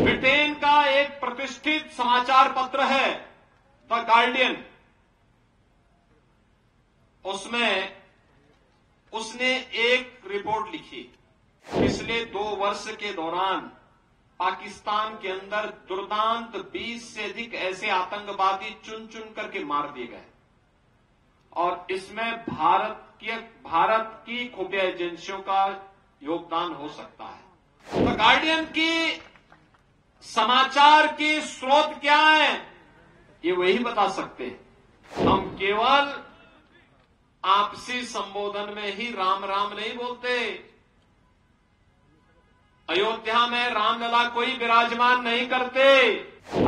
Britain का एक प्रतिष्ठित समाचार पत्र है द गार्डियन। उसमें उसने एक रिपोर्ट लिखी। पिछले 2 वर्ष के दौरान पाकिस्तान के अंदर दुर्दांत 20 से अधिक ऐसे आतंकवादी चुन चुन करके मार दिए गए और इसमें भारत की खुफिया एजेंसियों का योगदान हो सकता है। द गार्डियन की समाचार की स्रोत क्या है, ये वही बता सकते हैं। हम केवल आपसी संबोधन में ही राम राम नहीं बोलते। अयोध्या में रामलला कोई विराजमान नहीं करते।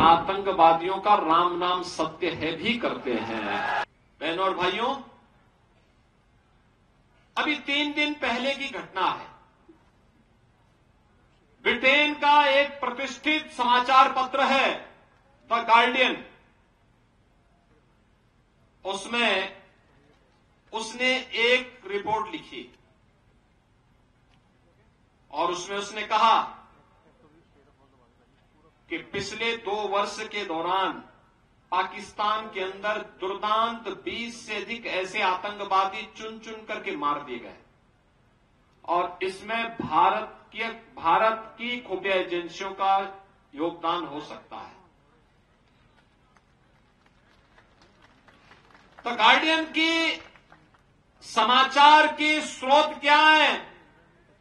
आतंकवादियों का राम नाम सत्य है भी करते हैं। बहनों और भाइयों, अभी 3 दिन पहले की घटना है। ब्रिटेन का एक प्रतिष्ठित समाचार पत्र है द गार्डियन। उसमें उसने एक रिपोर्ट लिखी और उसमें उसने कहा कि पिछले 2 वर्ष के दौरान पाकिस्तान के अंदर दुर्दांत 20 से अधिक ऐसे आतंकवादी चुन चुन करके मार दिए गए और इसमें भारत की खुफिया एजेंसियों का योगदान हो सकता है। तो गार्डियन की समाचार की स्रोत क्या है,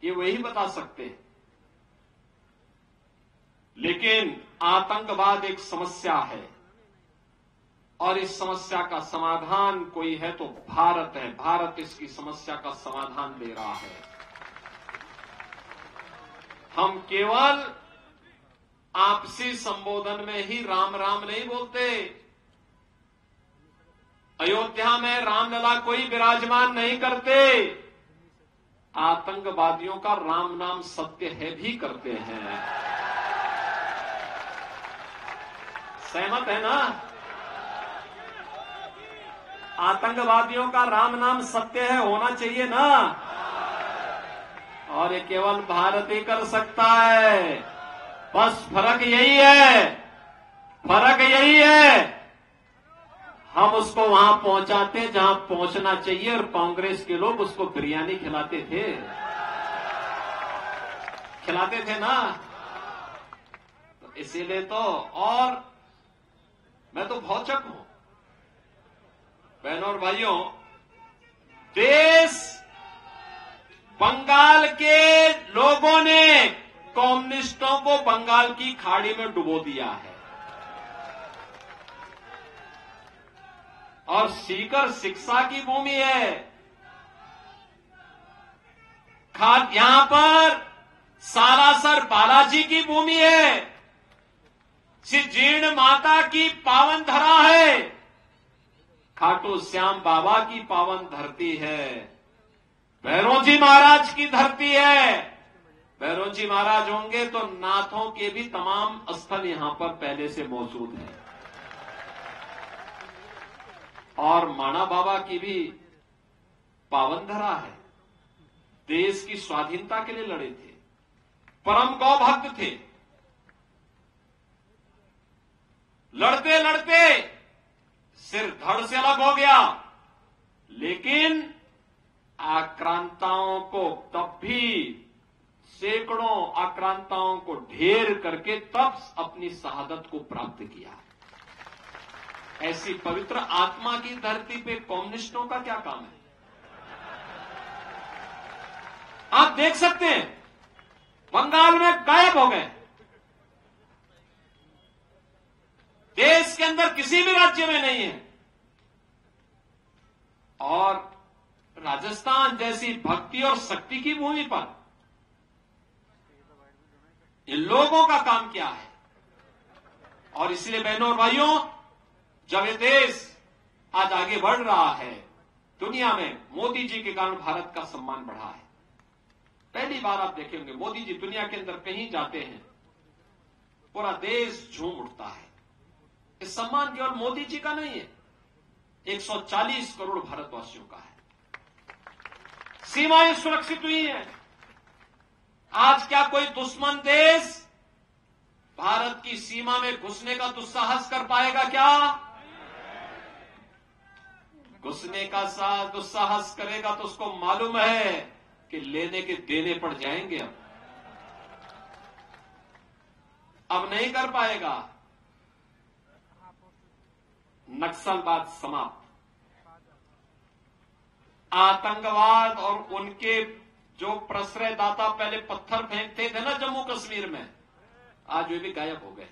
ये वही बता सकते हैं। लेकिन आतंकवाद एक समस्या है और इस समस्या का समाधान कोई है तो भारत है। भारत इसकी समस्या का समाधान दे रहा है। हम केवल आपसी संबोधन में ही राम राम नहीं बोलते। अयोध्या में रामलला कोई विराजमान नहीं करते। आतंकवादियों का राम नाम सत्य है भी करते हैं। सहमत है ना? आतंकवादियों का राम नाम सत्य है, होना चाहिए ना? और ये केवल भारत ही कर सकता है। बस फर्क यही है, हम उसको वहां पहुंचाते जहां पहुंचना चाहिए और कांग्रेस के लोग उसको बिरयानी खिलाते थे ना। तो इसीलिए तो, और मैं तो भौचक हूं। बहनों और भाइयों, देश बंगाल के लोगों ने कम्युनिस्टों को बंगाल की खाड़ी में डुबो दिया है और सीकर शिक्षा की भूमि है। यहां पर सालासर बालाजी की भूमि है। श्री जीर्ण माता की पावन धरा है। खाटू श्याम बाबा की पावन धरती है। भैरों जी महाराज की धरती है। भैरों जी महाराज होंगे तो नाथों के भी तमाम स्थल यहां पर पहले से मौजूद हैं और माणा बाबा की भी पावन धरा है। देश की स्वाधीनता के लिए लड़े थे, परम गौ भक्त थे। लड़ते लड़ते सिर धड़ से अलग हो गया, लेकिन आक्रांताओं को तब भी सैकड़ों आक्रांताओं को ढेर करके तब अपनी शहादत को प्राप्त किया। ऐसी पवित्र आत्मा की धरती पे कम्युनिस्टों का क्या काम है? आप देख सकते हैं बंगाल में गायब हो गए। देश के अंदर किसी भी राज्य में नहीं है। और राजस्थान जैसी भक्ति और शक्ति की भूमि पर इन लोगों का काम क्या है? और इसलिए बहनों और भाइयों, जब ये देश आज आगे बढ़ रहा है, दुनिया में मोदी जी के कारण भारत का सम्मान बढ़ा है। पहली बार आप देखे होंगे, मोदी जी दुनिया के अंदर कहीं जाते हैं, पूरा देश झूम उठता है। इस सम्मान केवल मोदी जी का नहीं है, 140 करोड़ भारतवासियों का है। सीमाएं सुरक्षित हुई हैं। आज क्या कोई दुश्मन देश भारत की सीमा में घुसने का दुस्साहस कर पाएगा क्या? घुसने का दुस्साहस करेगा तो उसको मालूम है कि लेने के देने पड़ जाएंगे। अब नहीं कर पाएगा। नक्सलवाद समाप्त, आतंकवाद और उनके जो प्रश्रयदाता पहले पत्थर फेंकते थे ना जम्मू कश्मीर में, आज वे भी गायब हो गए।